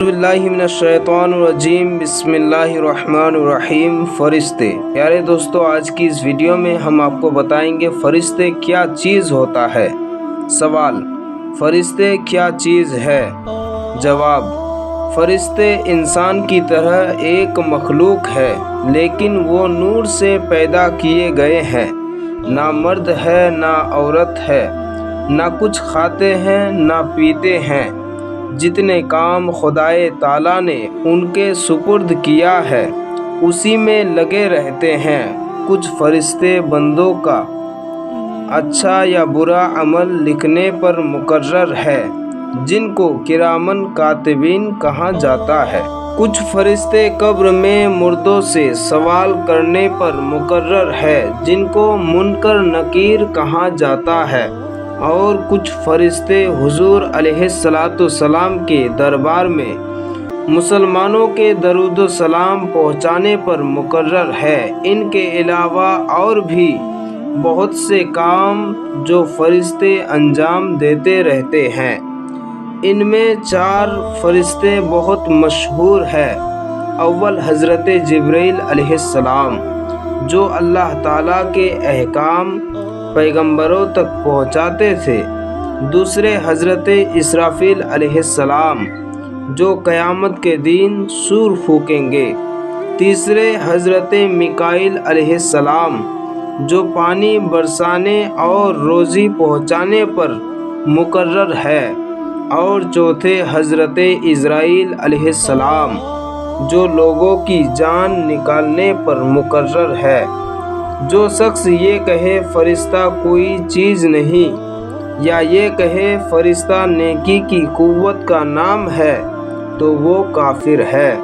باللہ من الشیطان الرجیم بسم اللہ الرحمن الرحیم۔ فرشتے۔ پیارے دوستو، آج کی اس ویڈیو میں ہم آپ کو بتائیں گے فرشتے کیا چیز ہوتا ہے۔ سوال: فرشتے کیا چیز ہے؟ جواب: فرشتے انسان کی طرح ایک مخلوق ہے، لیکن وہ نور سے پیدا کیے گئے ہیں۔ نہ مرد ہے نہ عورت ہے، نہ کچھ کھاتے ہیں نہ پیتے ہیں۔ جتنے کام خدائے تعالیٰ نے ان کے سپرد کیا ہے اسی میں لگے رہتے ہیں۔ کچھ فرشتے بندوں کا اچھا یا برا عمل لکھنے پر مقرر ہے، جن کو کرامن کاتبین کہا جاتا ہے۔ کچھ فرشتے قبر میں مردوں سے سوال کرنے پر مقرر ہے، جن کو منکر نکیر کہا جاتا ہے۔ اور کچھ فرشتے حضور علیہ السلام کے دربار میں مسلمانوں کے درود و سلام پہنچانے پر مقرر ہے۔ ان کے علاوہ اور بھی بہت سے کام جو فرشتے انجام دیتے رہتے ہیں۔ ان میں 4 فرشتے بہت مشہور ہیں۔ اول حضرت جبرائیل علیہ السلام، جو اللہ تعالیٰ کے احکام پیغمبروں تک پہنچاتے تھے۔ دوسرے حضرت اسرافیل علیہ السلام، جو قیامت کے دن سور پھونکیں گے۔ تیسرے حضرت میکائیل علیہ السلام، جو پانی برسانے اور روزی پہنچانے پر مقرر ہے۔ اور چوتھے حضرت عزرائیل علیہ السلام، جو لوگوں کی جان نکالنے پر مقرر ہے۔ جو شخص یہ کہے فرشتہ کوئی چیز نہیں، یا یہ کہے فرشتہ نیکی کی قوت کا نام ہے، تو وہ کافر ہے۔